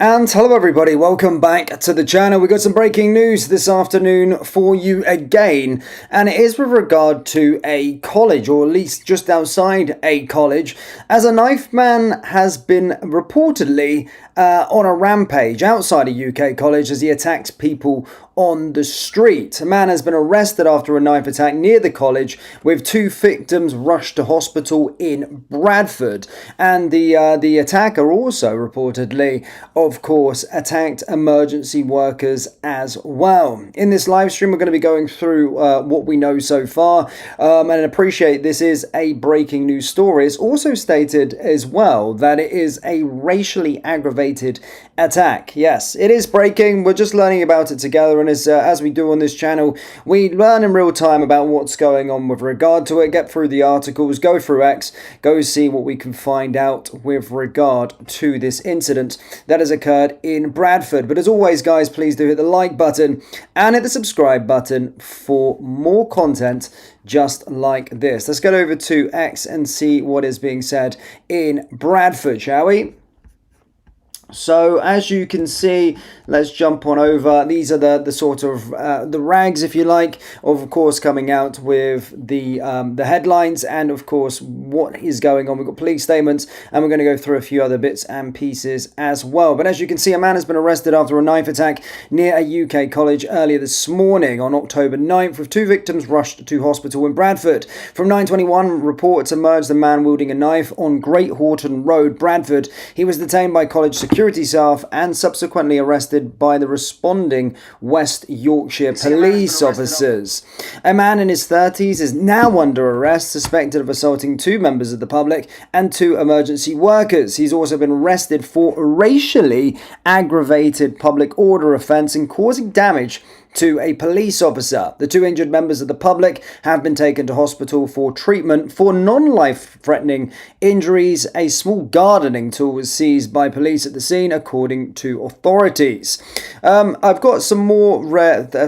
And hello everybody, welcome back to the channel. We got some breaking news this afternoon for you again, and it is with regard to a college, or at least just outside a college, as a Knifeman has been reportedly on a rampage outside a UK college as he attacks people on the street. A man has been arrested after a knife attack near the college, with two victims rushed to hospital in Bradford. And the attacker also reportedly, of course, attacked emergency workers as well. In this live stream, we're going to be going through what we know so far, and I appreciate this is a breaking news story. It's also stated as well that it is a racially aggravated attack. Yes, it is breaking. We're just learning about it together, and as we do on this channel, we learn in real time about what's going on with regard to it, get through the articles, go through X, go see what we can find out with regard to this incident that has occurred in Bradford. But as always, guys, please do hit the like button and hit the subscribe button for more content just like this. Let's get over to X and see what is being said in Bradford, shall we? So as you can see, let's jump on over. These are the sort of the rags, if you like, of course, coming out with the headlines and of course what is going on. We've got police statements and we're going to go through a few other bits and pieces as well. But as you can see, a man has been arrested after a knife attack near a UK college earlier this morning on October 9th, with two victims rushed to hospital in Bradford. From 9:21, reports emerged the man wielding a knife on Great Horton Road, Bradford. He was detained by college security staff and subsequently arrested by the responding West Yorkshire police officers. A man in his 30s is now under arrest, suspected of assaulting two members of the public and two emergency workers. He's also been arrested for racially aggravated public order offence and causing damage to a police officer. The two injured members of the public have been taken to hospital for treatment for non-life-threatening injuries. A small gardening tool was seized by police at the scene, according to authorities. I've got some more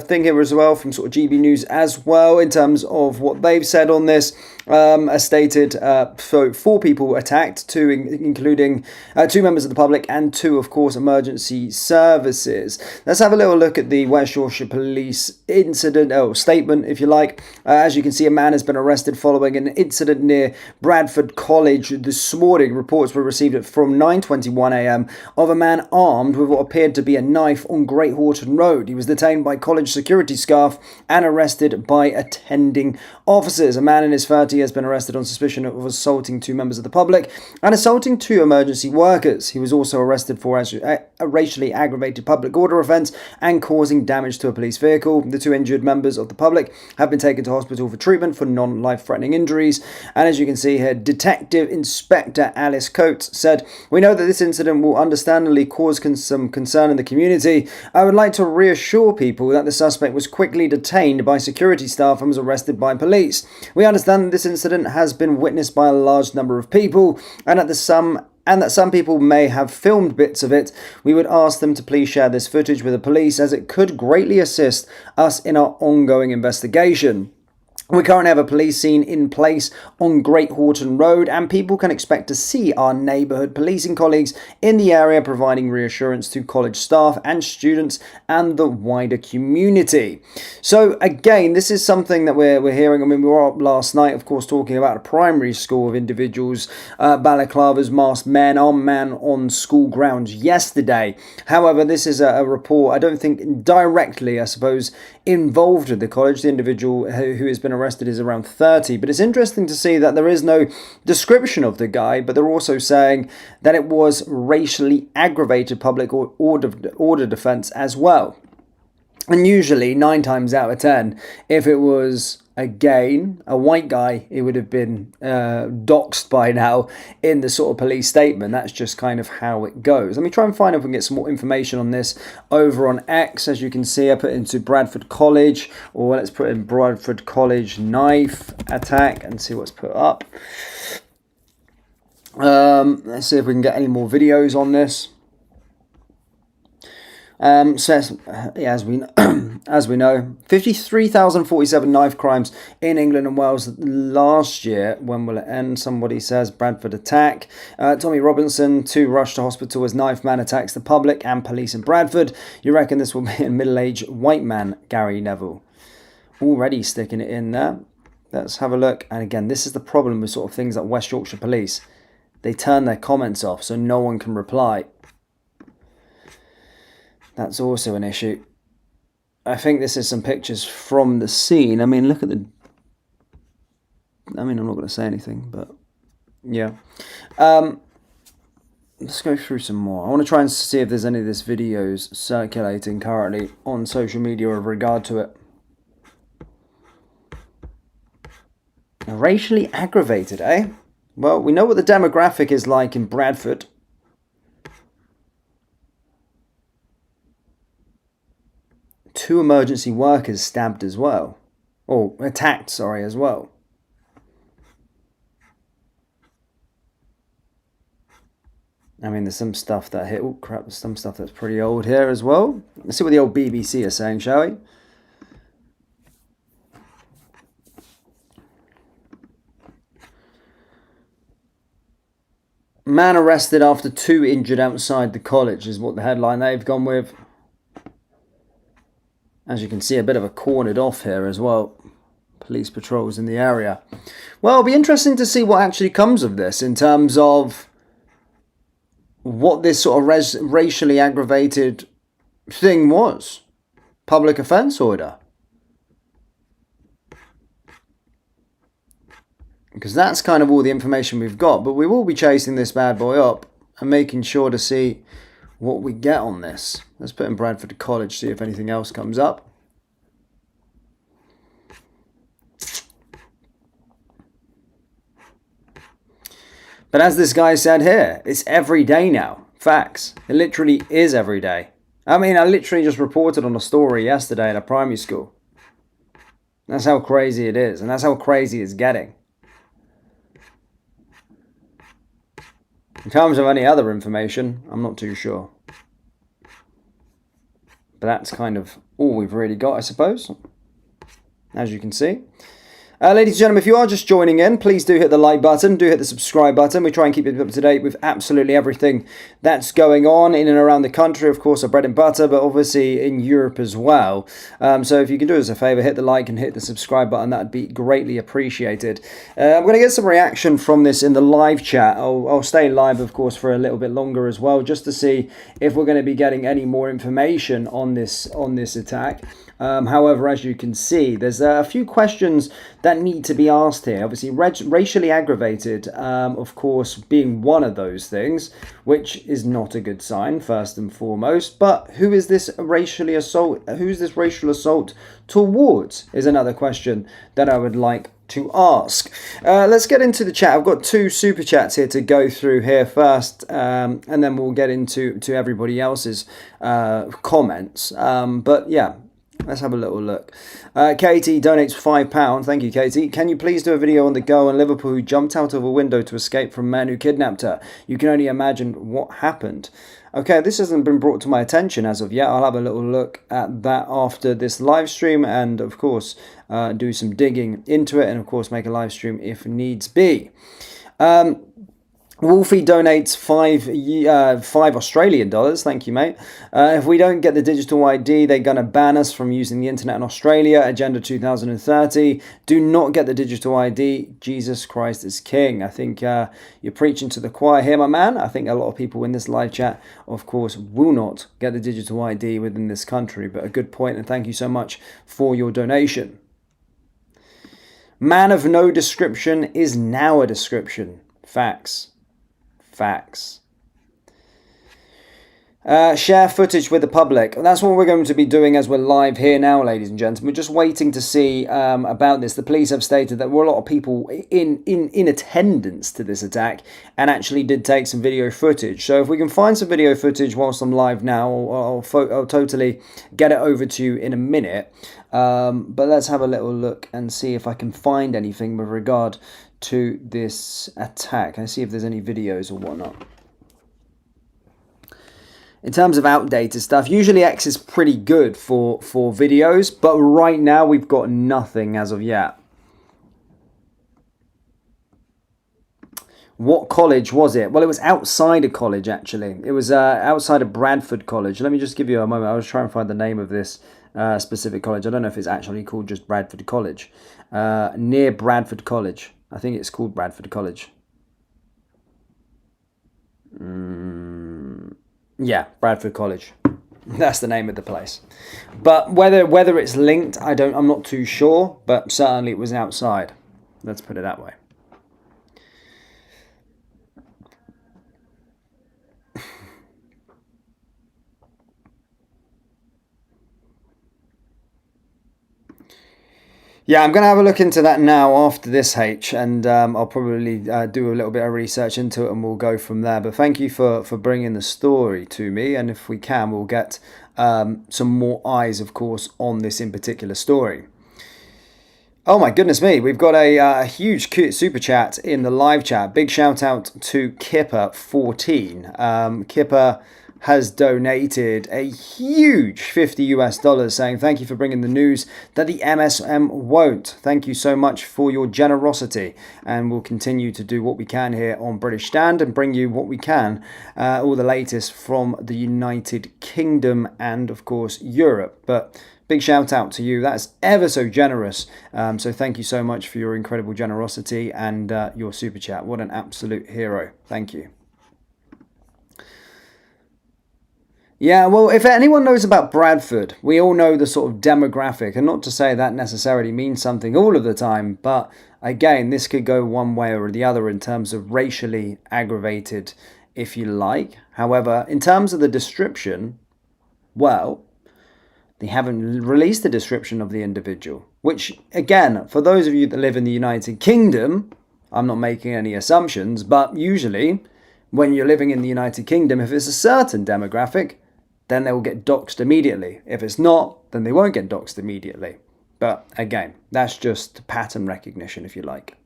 thing here as well from sort of GB News as well in terms of what they've said on this. As stated, so 4 people attacked, two including 2 members of the public and 2, of course, emergency services. Let's have a little look at the West Yorkshire Police incident, statement, if you like. As you can see, a man has been arrested following an incident near Bradford College this morning. Reports were received from 9:21 a.m. of a man armed with what appeared to be a knife on Great Horton Road. He was detained by college security staff and arrested by attending officers. A man in his 30s has been arrested on suspicion of assaulting 2 members of the public and assaulting 2 emergency workers. He was also arrested for a racially aggravated public order offence and causing damage to a police vehicle. The 2 injured members of the public have been taken to hospital for treatment for non-life-threatening injuries. And as you can see here, Detective Inspector Alice Coates said, "We know that this incident will understandably cause some concern in the community. I would like to reassure people that the suspect was quickly detained by security staff and was arrested by police. We understand that this incident has been witnessed by a large number of people and that some people may have filmed bits of it. We would ask them to please share this footage with the police, as it could greatly assist us in our ongoing investigation. We currently have a police scene in place on Great Horton Road, and people can expect to see our neighbourhood policing colleagues in the area providing reassurance to college staff and students and the wider community." So again, this is something that we're hearing. I mean, we were up last night, of course, talking about a primary school of individuals, balaclavas, masked men, armed man on school grounds yesterday. However, this is a report, I don't think directly, I suppose, involved with the college. The individual who has been arrested is around 30, but it's interesting to see that there is no description of the guy, but they're also saying that it was racially aggravated public order defense as well. And usually 9 times out of 10, if it was again a white guy, it would have been doxed by now in the sort of police statement. That's just kind of how it goes. Let me try and find if we can get some more information on this over on X. As you can see, I put into Bradford College, or let's put in Bradford College knife attack and see what's put up. Let's see if we can get any more videos on this. Says, yeah, as we know, 53,047 knife crimes in England and Wales last year. When will it end? Somebody says Bradford attack. Tommy Robinson to rush to hospital as Knifeman attacks the public and police in Bradford. You reckon this will be a middle-aged white man, Gary Neville? Already sticking it in there. Let's have a look. And again, this is the problem with sort of things like West Yorkshire Police. They turn their comments off so no one can reply. That's also an issue. I think this is some pictures from the scene. I mean, look at the... I mean, I'm not going to say anything, but... Yeah. Let's go through some more. I want to try and see if there's any of this videos circulating currently on social media with regard to it. Racially aggravated, eh? Well, we know what the demographic is like in Bradford. Two emergency workers stabbed as well. Or attacked, sorry, as well. I mean, there's some stuff that hit... Oh, crap, there's some stuff that's pretty old here as well. Let's see what the old BBC are saying, shall we? Man arrested after 2 injured outside the college is what the headline they've gone with. As you can see, a bit of a cornered off here as well. Police patrols in the area. Well, it'll be interesting to see what actually comes of this in terms of what this sort of racially aggravated thing was. Public offence order. Because that's kind of all the information we've got. But we will be chasing this bad boy up and making sure to see what we get on this. Let's put in Bradford College, see if anything else comes up. But as this guy said here, it's every day now. Facts. It literally is every day. I mean, I literally just reported on a story yesterday at a primary school. That's how crazy it is. And that's how crazy it's getting. In terms of any other information, I'm not too sure. But that's kind of all we've really got, I suppose. As you can see. Ladies and gentlemen, if you are just joining in, please do hit the like button, do hit the subscribe button. We try and keep you up to date with absolutely everything that's going on in and around the country. Of course, our bread and butter, but obviously in Europe as well. So if you can do us a favour, hit the like and hit the subscribe button. That'd be greatly appreciated. I'm going to get some reaction from this in the live chat. I'll stay live, of course, for a little bit longer as well, just to see if we're going to be getting any more information on this attack. However, as you can see, there's a few questions that need to be asked here. Obviously, racially aggravated, of course, being one of those things, which is not a good sign, first and foremost. But who is this racial assault towards is another question that I would like to ask. Let's get into the chat. I've got 2 super chats here to go through here first, and then we'll get into everybody else's comments. But yeah. Let's have a little look. Katie donates £5. Thank you, Katie. Can you please do a video on the girl in Liverpool who jumped out of a window to escape from men who kidnapped her? You can only imagine what happened. Okay, this hasn't been brought to my attention as of yet. I'll have a little look at that after this live stream and, of course, do some digging into it and, of course, make a live stream if needs be. Wolfie donates $5 Australian dollars. Thank you, mate. If we don't get the digital ID, they're going to ban us from using the internet in Australia. Agenda 2030. Do not get the digital ID. Jesus Christ is king. I think you're preaching to the choir here, my man. I think a lot of people in this live chat, of course, will not get the digital ID within this country. But a good point, and thank you so much for your donation. Man of no description is now a description. Facts. Facts. Share footage with the public. That's what we're going to be doing as we're live here now, ladies and gentlemen. We're just waiting to see about this. The police have stated that there were a lot of people in attendance to this attack and actually did take some video footage. So if we can find some video footage whilst I'm live now, I'll totally get it over to you in a minute. But let's have a little look and see if I can find anything with regard to this attack and see if there's any videos or whatnot. in terms of outdated stuff, usually X is pretty good for videos, but right now we've got nothing as of yet. What college was it? Well, it was outside a college, actually. It was outside of Bradford College. Let me just give you a moment. I was trying to find the name of this specific college. I don't know if it's actually called just Bradford College. Near Bradford College. I think it's called Bradford College. Yeah, Bradford College. That's the name of the place. But whether it's linked, I'm not too sure, but certainly it was outside. Let's put it that way. Yeah, I'm going to have a look into that now after this, H, and I'll probably do a little bit of research into it and we'll go from there. But thank you for bringing the story to me, and if we can, we'll get some more eyes, of course, on this in particular story. Oh my goodness me, we've got a huge super chat in the live chat. Big shout out to Kipper14. Kipper has donated a huge $50 saying thank you for bringing the news that the MSM won't. Thank you so much for your generosity, and we'll continue to do what we can here on British Stand and bring you what we can, all the latest from the United Kingdom and of course Europe. But big shout out to you. That's ever so generous. So thank you so much for your incredible generosity and your super chat. What an absolute hero. Thank you. Yeah, well, if anyone knows about Bradford, we all know the sort of demographic, and not to say that necessarily means something all of the time, but again, this could go one way or the other in terms of racially aggravated, if you like. However, in terms of the description, well, they haven't released the description of the individual, which, again, for those of you that live in the United Kingdom, I'm not making any assumptions, but usually when you're living in the United Kingdom, if it's a certain demographic, then they will get doxxed immediately. If it's not, then they won't get doxxed immediately. But again, that's just pattern recognition, if you like.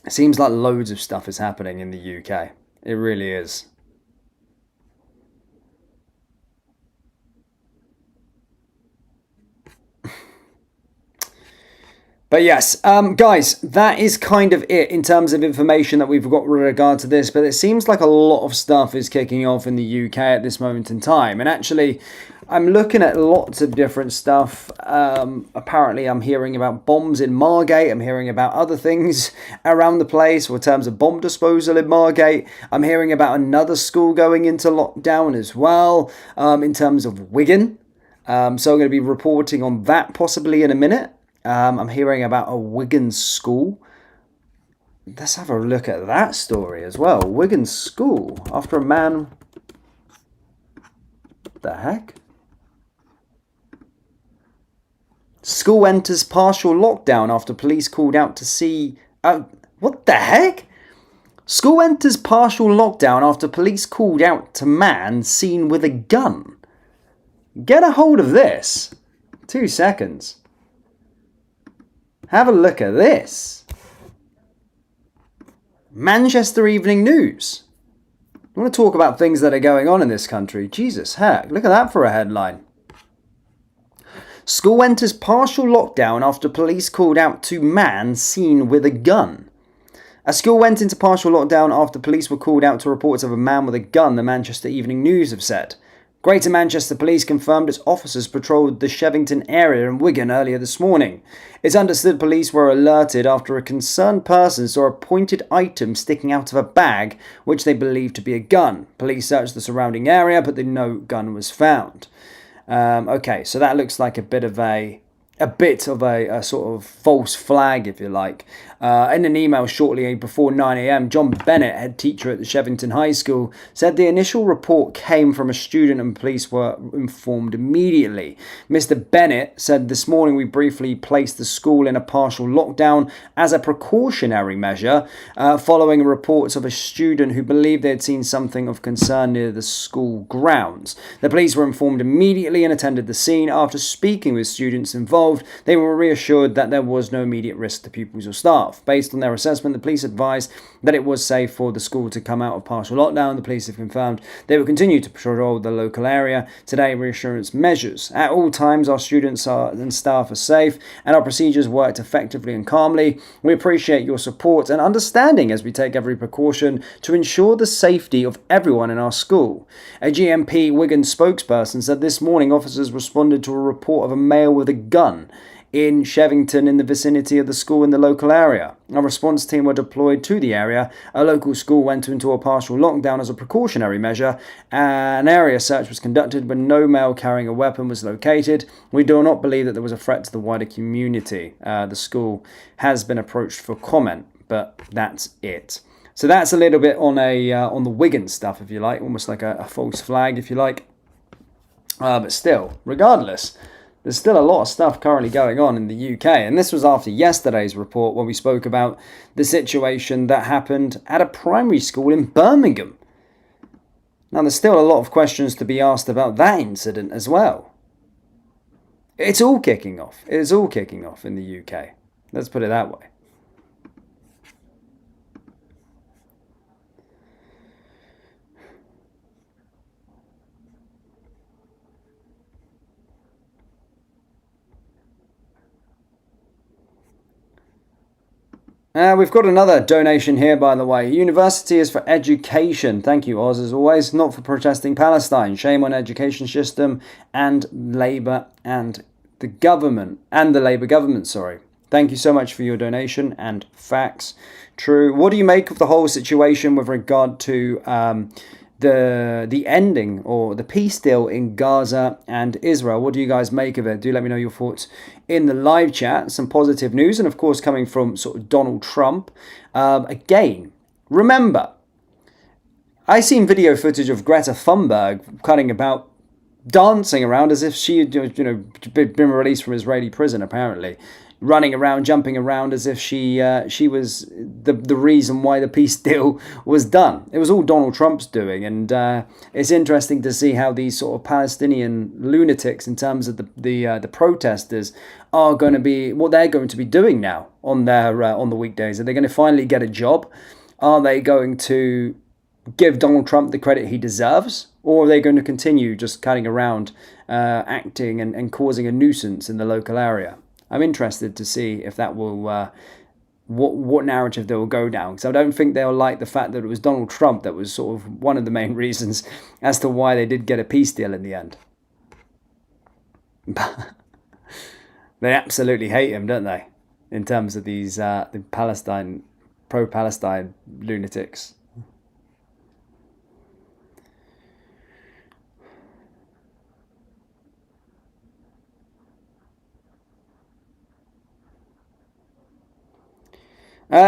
It seems like loads of stuff is happening in the UK. It really is. But yes, guys, that is kind of it in terms of information that we've got with regard to this. But it seems like a lot of stuff is kicking off in the UK at this moment in time. And actually, I'm looking at lots of different stuff. Apparently, I'm hearing about bombs in Margate. I'm hearing about other things around the place in terms of bomb disposal in Margate. I'm hearing about another school going into lockdown as well, in terms of Wigan. So I'm going to be reporting on that possibly in a minute. I'm hearing about a Wigan school. Let's have a look at that story as well. Wigan school. After a man... What the heck? School enters partial lockdown after police called out to see... what the heck? School enters partial lockdown after police called out to man seen with a gun. Get a hold of this. 2 seconds. Have a look at this. Manchester Evening News. I want to talk about things that are going on in this country. Jesus heck, look at that for a headline. School enters partial lockdown after police called out to man seen with a gun. A school went into partial lockdown after police were called out to reports of a man with a gun, the Manchester Evening News have said. Greater Manchester Police confirmed its officers patrolled the Shevington area in Wigan earlier this morning. It's understood police were alerted after a concerned person saw a pointed item sticking out of a bag, which they believed to be a gun. Police searched the surrounding area, but no gun was found. Okay, so that looks like a bit of a sort of false flag, if you like. In an email shortly before 9 a.m, John Bennett, head teacher at the Shevington High School, said the initial report came from a student and police were informed immediately. Mr. Bennett said, this morning we briefly placed the school in a partial lockdown as a precautionary measure, following reports of a student who believed they had seen something of concern near the school grounds. The police were informed immediately and attended the scene. After speaking with students involved, they were reassured that there was no immediate risk to pupils or staff. staff. Based on their assessment, the police advised that it was safe for the school to come out of partial lockdown. The police have confirmed they will continue to patrol the local area to take reassurance measures. At all times, our students and staff are safe and our procedures worked effectively and calmly. We appreciate your support and understanding as we take every precaution to ensure the safety of everyone in our school. A GMP Wigan spokesperson said this morning officers responded to a report of a male with a gun in Shevington in the vicinity of the school in the local area. A response team were deployed to the area. A local school went into a partial lockdown as a precautionary measure. An area search was conducted when no male carrying a weapon was located. We do not believe that there was a threat to the wider community. The school has been approached for comment, but that's it. So that's a little bit on the Wigan stuff, if you like, almost like a false flag, if you like. But still, regardless, there's still a lot of stuff currently going on in the UK. And this was after yesterday's report when we spoke about the situation that happened at a primary school in Birmingham. Now, there's still a lot of questions to be asked about that incident as well. It's all kicking off. It is all kicking off in the UK. Let's put it that way. We've got another donation here, by the way. University is for education. Thank you, Oz, as always. Not for protesting Palestine. Shame on education system and Labour and the government. And the Labour government, sorry. Thank you so much for your donation and facts. True. What do you make of the whole situation with regard to the ending or the peace deal in Gaza and Israel? What do you guys make of it? Do let me know your thoughts in the live chat. Some positive news, and of course coming from sort of Donald Trump. Again, remember, I seen video footage of Greta Thunberg cutting about, dancing around as if she had been released from Israeli prison, apparently. Running around, jumping around as if she was the reason why the peace deal was done. It was all Donald Trump's doing, and it's interesting to see how these sort of Palestinian lunatics, in terms of the protesters, are going to be what they're going to be doing now on the weekdays. Are they going to finally get a job? Are they going to give Donald Trump the credit he deserves, or are they going to continue just cutting around, acting and causing a nuisance in the local area? I'm interested to see if that will, what narrative they will go down. Because I don't think they'll like the fact that it was Donald Trump that was sort of one of the main reasons as to why they did get a peace deal in the end. They absolutely hate him, don't they? In terms of these the pro-Palestine lunatics.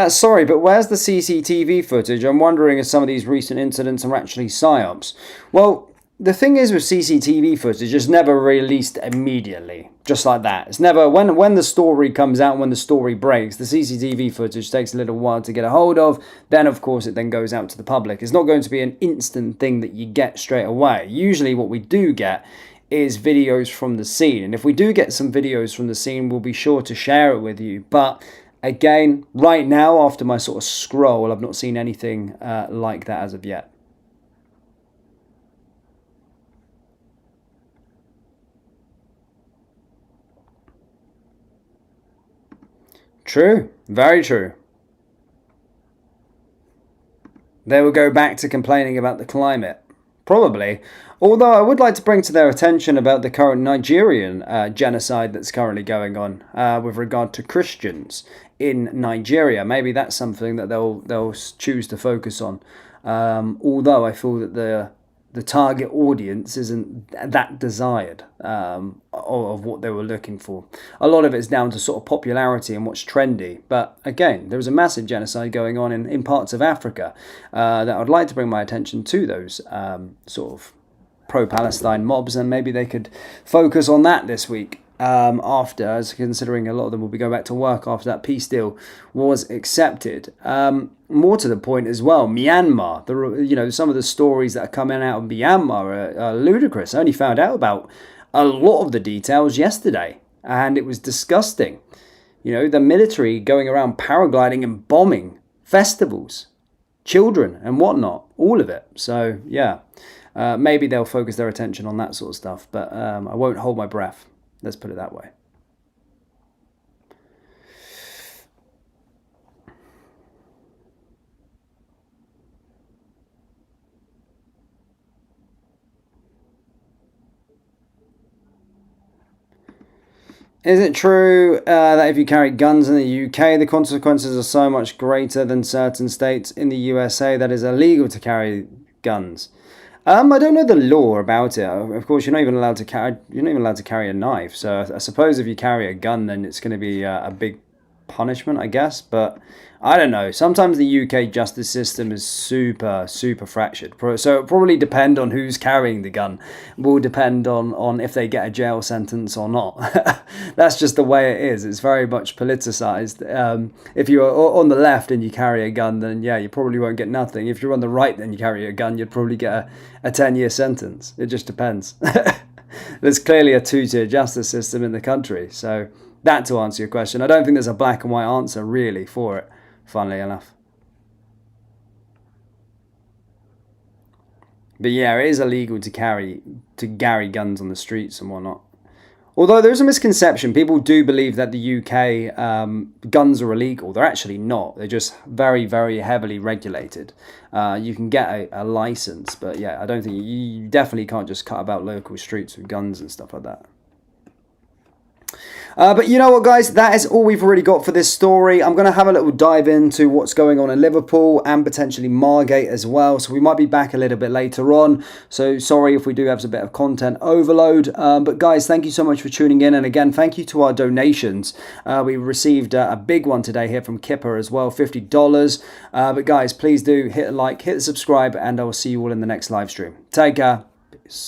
Sorry, but where's the CCTV footage? I'm wondering if some of these recent incidents are actually psyops. Well, the thing is with CCTV footage, it's never released immediately, just like that. It's never, when the story comes out, when the story breaks, the CCTV footage takes a little while to get a hold of. Then, of course, it then goes out to the public. It's not going to be an instant thing that you get straight away. Usually what we do get is videos from the scene. And if we do get some videos from the scene, we'll be sure to share it with you. But again, right now, after my sort of scroll, I've not seen anything like that as of yet. True. Very true. They will go back to complaining about the climate. Probably. Although I would like to bring to their attention about the current Nigerian genocide that's currently going on with regard to Christians in Nigeria. Maybe that's something that they'll choose to focus on. Although I feel that the target audience isn't that desired of what they were looking for. A lot of it's down to sort of popularity and what's trendy. But again, there was a massive genocide going on in parts of Africa that I'd like to bring my attention to those sort of pro-Palestine mobs, and maybe they could focus on that this week. After, as considering a lot of them will be going back to work after that peace deal was accepted. More to the point as well, Myanmar. Some of the stories that are coming out of Myanmar are ludicrous. I only found out about a lot of the details yesterday, and it was disgusting. You know, the military going around paragliding and bombing festivals, children and whatnot, all of it. So yeah, maybe they'll focus their attention on that sort of stuff, but I won't hold my breath. Let's put it that way. Is it true that if you carry guns in the UK, the consequences are so much greater than certain states in the USA that is illegal to carry guns? I don't know the law about it. Of course, you're not even allowed to carry. You're not even allowed to carry a knife. So I suppose if you carry a gun, then it's going to be a big punishment, I guess. But I don't know. Sometimes the UK justice system is super fractured. So it probably depend on who's carrying the gun. Will depend on if they get a jail sentence or not. That's just the way it is. It's very much politicized. If you're on the left and you carry a gun, then yeah, you probably won't get nothing. If you're on the right and you carry a gun, you'd probably get a 10-year sentence. It just depends. There's clearly a two-tier justice system in the country. So that to answer your question. I don't think there's a black and white answer really for it, funnily enough. But yeah, it is illegal to carry guns on the streets and whatnot. Although there's a misconception, people do believe that the UK guns are illegal. They're actually not. They're just very heavily regulated. You can get a license, but yeah, I don't think you definitely can't just cut about local streets with guns and stuff like that. But you know what, guys? That is all we've really got for this story. I'm going to have a little dive into what's going on in Liverpool and potentially Margate as well. So we might be back a little bit later on. So sorry if we do have a bit of content overload. But guys, thank you so much for tuning in. And again, thank you to our donations. We received a big one today here from Kipper as well, $50. But guys, please do hit a like, hit the subscribe, and I will see you all in the next live stream. Take care. Peace.